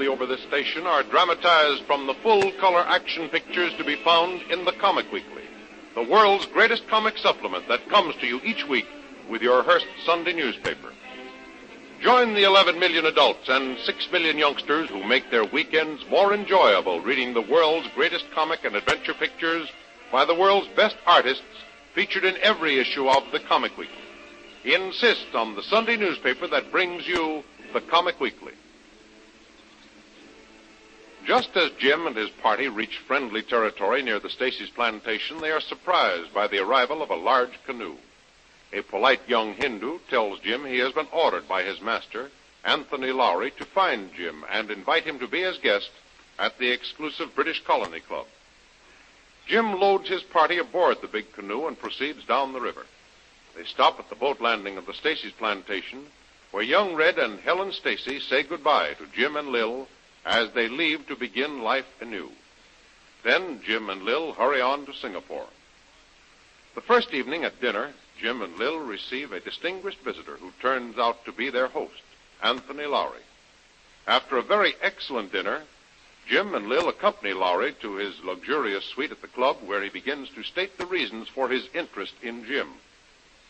over this station are dramatized from the full-color action pictures to be found in the Comic Weekly, the world's greatest comic supplement that comes to you each week with your Hearst Sunday newspaper. Join the 11 million adults and 6 million youngsters who make their weekends more enjoyable reading the world's greatest comic and adventure pictures by the world's best artists featured in every issue of the Comic Weekly. Insist on the Sunday newspaper that brings you the Comic Weekly. Just as Jim and his party reach friendly territory near the Stacy's plantation, they are surprised by the arrival of a large canoe. A polite young Hindu tells Jim he has been ordered by his master, Anthony Lowry, to find Jim and invite him to be his guest at the exclusive British Colony Club. Jim loads his party aboard the big canoe and proceeds down the river. They stop at the boat landing of the Stacy's plantation, where young Red and Helen Stacy say goodbye to Jim and Lil as they leave to begin life anew. Then Jim and Lil hurry on to Singapore. The first evening at dinner, Jim and Lil receive a distinguished visitor who turns out to be their host, Anthony Lowry. After a very excellent dinner, Jim and Lil accompany Lowry to his luxurious suite at the club, where he begins to state the reasons for his interest in Jim.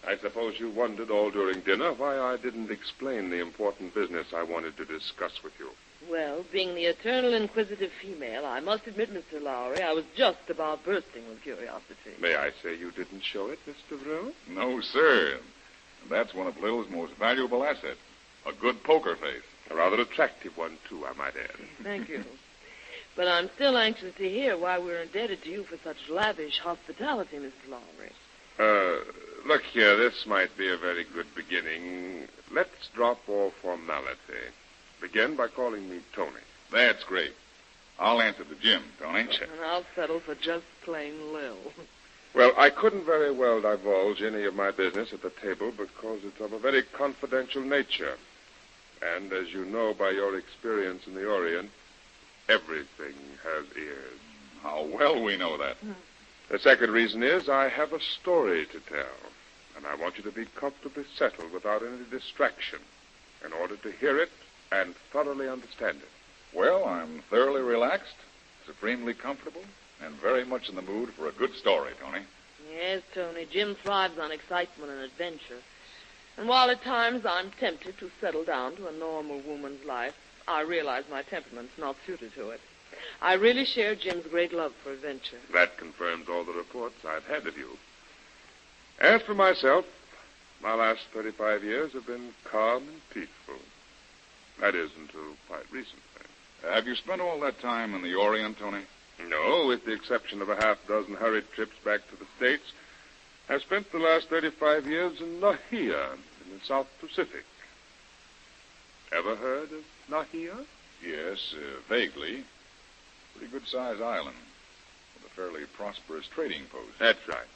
I suppose you wondered all during dinner why I didn't explain the important business I wanted to discuss with you. Well, being the eternal inquisitive female, I must admit, Mr. Lowry, I was just about bursting with curiosity. May I say you didn't show it, Mr. Vril? No, sir. And that's one of Lil's most valuable assets, a good poker face. A rather attractive one, too, I might add. Thank you. But I'm still anxious to hear why we're indebted to you for such lavish hospitality, Mr. Lowry. Look here, this might be a very good beginning. Let's drop all formality. Begin by calling me Tony. That's great. I'll answer to Jim, Tony. And I'll settle for just plain Lil. Well, I couldn't very well divulge any of my business at the table because it's of a very confidential nature. And as you know by your experience in the Orient, everything has ears. How well we know that. The second reason is I have a story to tell, and I want you to be comfortably settled without any distraction in order to hear it and thoroughly understand it. Well, I'm thoroughly relaxed, supremely comfortable, and very much in the mood for a good story, Tony. Yes, Tony, Jim thrives on excitement and adventure. And while at times I'm tempted to settle down to a normal woman's life, I realize my temperament's not suited to it. I really share Jim's great love for adventure. That confirms all the reports I've had of you. As for myself, my last 35 years have been calm and peaceful. That is, until quite recently. Have you spent all that time in the Orient, Tony? No, with the exception of a half-dozen hurried trips back to the States. I've spent the last 35 years in Nahia, in the South Pacific. Ever heard of Nahia? Yes, vaguely. Pretty good-sized island with a fairly prosperous trading post. That's right.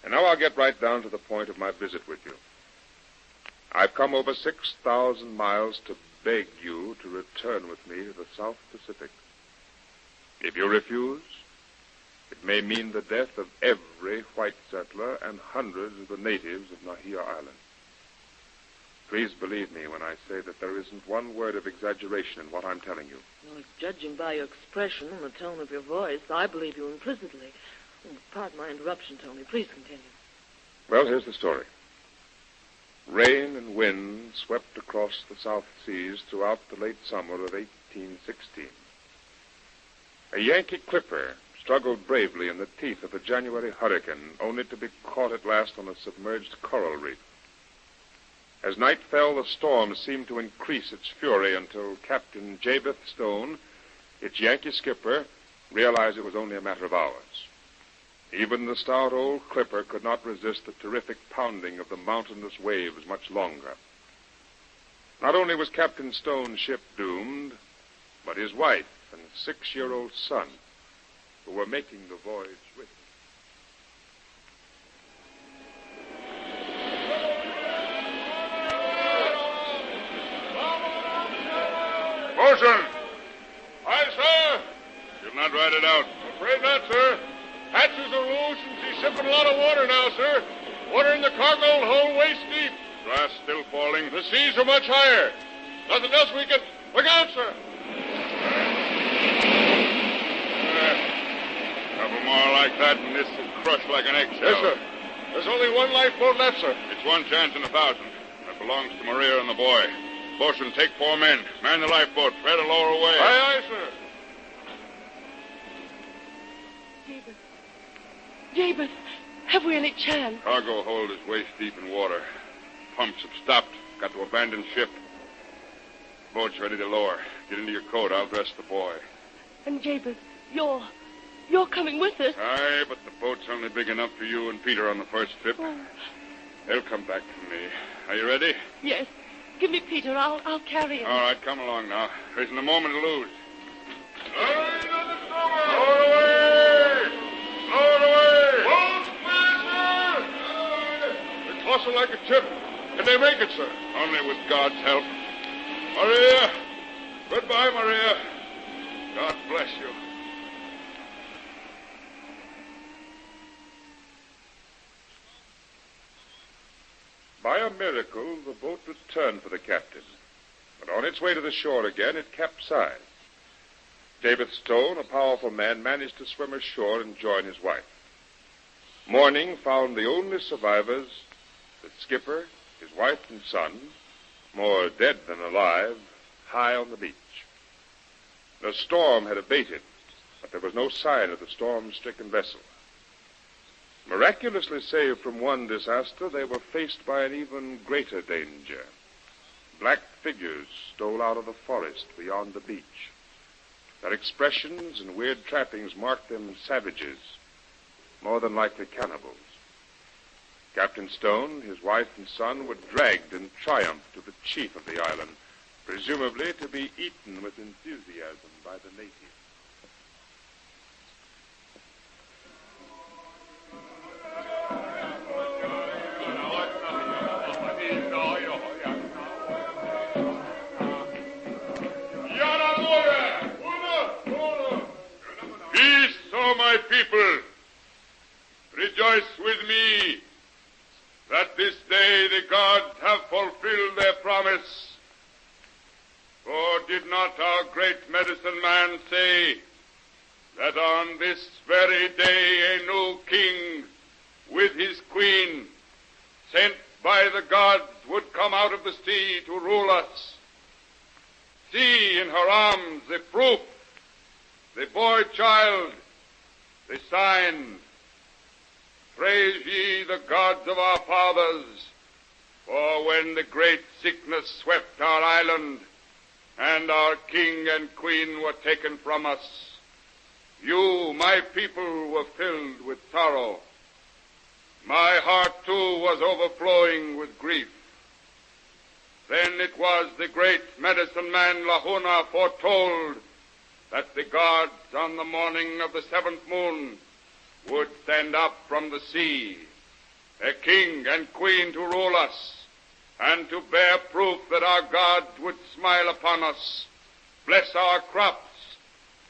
And now I'll get right down to the point of my visit with you. I've come over 6,000 miles to beg you to return with me to the South Pacific. If you refuse, it may mean the death of every white settler and hundreds of the natives of Nahia Island. Please believe me when I say that there isn't one word of exaggeration in what I'm telling you. Well, judging by your expression and the tone of your voice, I believe you implicitly. Pardon my interruption, Tony. Please continue. Well, here's the story. Rain and wind swept across the South Seas throughout the late summer of 1816. A Yankee clipper struggled bravely in the teeth of a January hurricane, only to be caught at last on a submerged coral reef. As night fell, the storm seemed to increase its fury until Captain Jabez Stone, its Yankee skipper, realized it was only a matter of hours. Even the stout old clipper could not resist the terrific pounding of the mountainous waves much longer. Not only was Captain Stone's ship doomed, but his wife and 6-year-old son, who were making the voyage with him. Motion! Aye, sir. You'll not ride it out? Afraid not, sir. Hatches are loose and she's sipping a lot of water now, sir. Water in the cargo hold waist deep. Frost still falling. The seas are much higher. Nothing else we can... Look out, sir. Couple more like that, and this will crush like an eggshell. Yes, sir. There's only one lifeboat left, sir. It's one chance in 1,000. That belongs to Maria and the boy. Bosun, take 4 men. Man the lifeboat. Try to lower away. Aye, sir. Jabez, have we any chance? Cargo hold is waist deep in water. Pumps have stopped. Got to abandon ship. Boat's ready to lower. Get into your coat. I'll dress the boy. And Jabez, you're coming with us. Aye, but the boat's only big enough for you and Peter on the first trip. Oh. They'll come back to me. Are you ready? Yes. Give me Peter. I'll carry him. All right, come along now. There isn't a moment to lose. Lower it away! Lower it away! Boats faster! They're tossing like a chip. Can they make it, sir? Only with God's help. Maria! Goodbye, Maria. God bless you. By a miracle, the boat returned for the captain. But on its way to the shore again, it capsized. David Stone, a powerful man, managed to swim ashore and join his wife. Morning found the only survivors, the skipper, his wife and son, more dead than alive, high on the beach. The storm had abated, but there was no sign of the storm-stricken vessel. Miraculously saved from one disaster, they were faced by an even greater danger. Black figures stole out of the forest beyond the beach. Their expressions and weird trappings marked them savages, more than likely cannibals. Captain Stone, his wife and son were dragged in triumph to the chief of the island, presumably to be eaten with enthusiasm by the natives. Peace, O my people. Rejoice with me that this day the gods have fulfilled their promise. For did not our great medicine man say that on this very day a new king with his queen, sent by the gods, would come out of the sea to rule us? See in her arms the proof, the boy child, the sign. Praise ye the gods of our fathers, for when the great sickness swept our island, and our king and queen were taken from us, you, my people, were filled with sorrow. My heart, too, was overflowing with grief. Then it was the great medicine man Lahuna foretold that the gods on the morning of the 7th moon would stand up from the sea, a king and queen to rule us, and to bear proof that our God would smile upon us, bless our crops,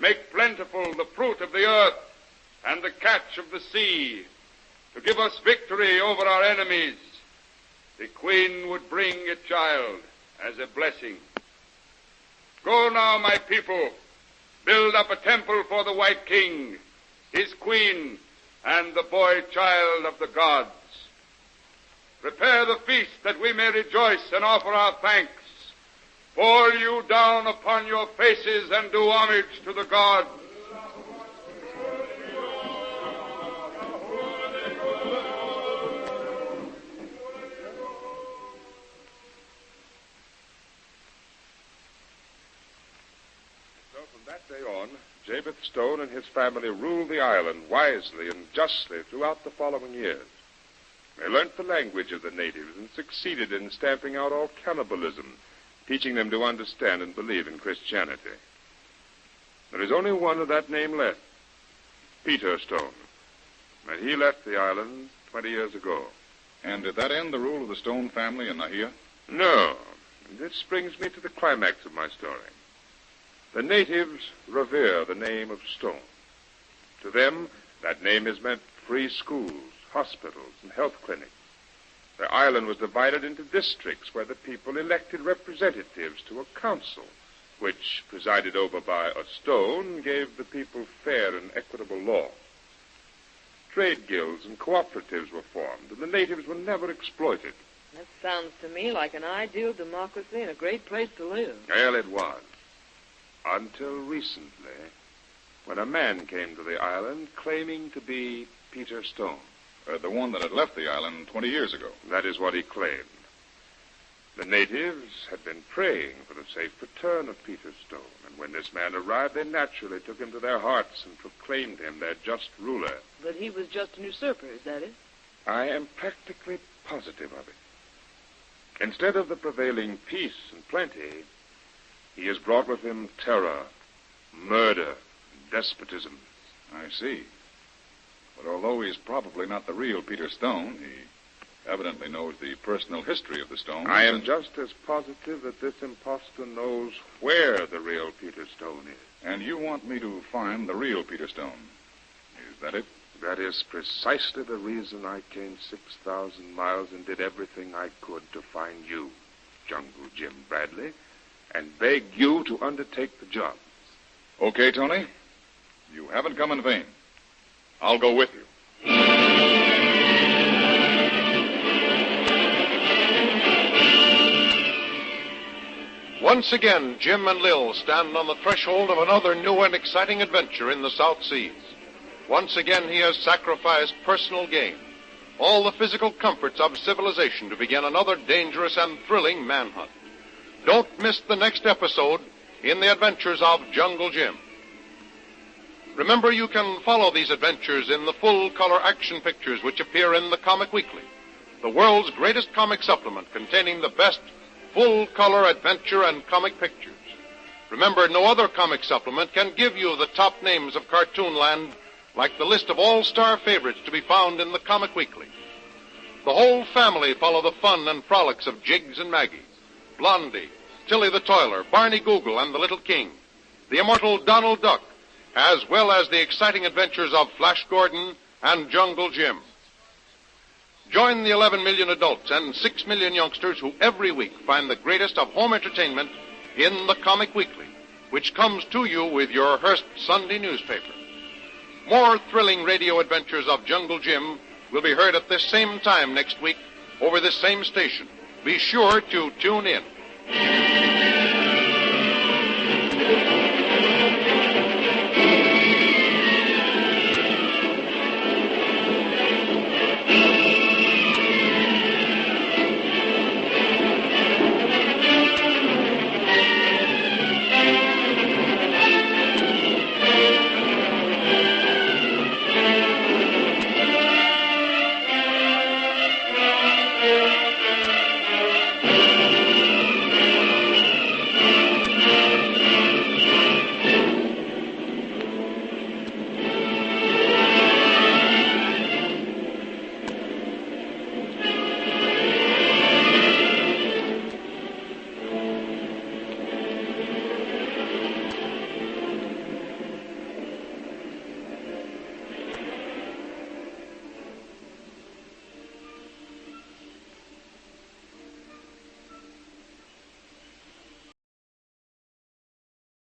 make plentiful the fruit of the earth and the catch of the sea, to give us victory over our enemies. The queen would bring a child as a blessing. Go now, my people, build up a temple for the white king, his queen, and the boy child of the gods. Prepare the feast that we may rejoice and offer our thanks. Fall you down upon your faces and do homage to the gods. So from that day on, Jabez Stone and his family ruled the island wisely and justly throughout the following years. They learnt the language of the natives and succeeded in stamping out all cannibalism, teaching them to understand and believe in Christianity. There is only one of that name left, Peter Stone, and he left the island 20 years ago. And did that end the rule of the Stone family in Nahia? No. This brings me to the climax of my story. The natives revere the name of Stone. To them, that name has meant free schools, hospitals, and health clinics. The island was divided into districts where the people elected representatives to a council which, presided over by a stone, gave the people fair and equitable law. Trade guilds and cooperatives were formed, and the natives were never exploited. That sounds to me like an ideal democracy and a great place to live. Well, it was. Until recently, when a man came to the island claiming to be Peter Stone. The one that had left the island 20 years ago. That is what he claimed. The natives had been praying for the safe return of Peter Stone, and when this man arrived, they naturally took him to their hearts and proclaimed him their just ruler. But he was just an usurper, is that it? I am practically positive of it. Instead of the prevailing peace and plenty, he has brought with him terror, murder, and despotism. I see. But although he's probably not the real Peter Stone, he evidently knows the personal history of the Stones. I am just as positive that this impostor knows where the real Peter Stone is. And you want me to find the real Peter Stone. Is that it? That is precisely the reason I came 6,000 miles and did everything I could to find you, Jungle Jim Bradley, and beg you to undertake the job. Okay, Tony. You haven't come in vain. I'll go with you. Once again, Jim and Lil stand on the threshold of another new and exciting adventure in the South Seas. Once again, he has sacrificed personal gain, all the physical comforts of civilization to begin another dangerous and thrilling manhunt. Don't miss the next episode in the adventures of Jungle Jim. Remember, you can follow these adventures in the full-color action pictures which appear in the Comic Weekly, the world's greatest comic supplement containing the best full-color adventure and comic pictures. Remember, no other comic supplement can give you the top names of Cartoonland like the list of all-star favorites to be found in the Comic Weekly. The whole family follow the fun and frolics of Jiggs and Maggie, Blondie, Tilly the Toiler, Barney Google, and the Little King, the immortal Donald Duck, as well as the exciting adventures of Flash Gordon and Jungle Jim. Join the 11 million adults and 6 million youngsters who every week find the greatest of home entertainment in the Comic Weekly, which comes to you with your Hearst Sunday newspaper. More thrilling radio adventures of Jungle Jim will be heard at this same time next week over this same station. Be sure to tune in.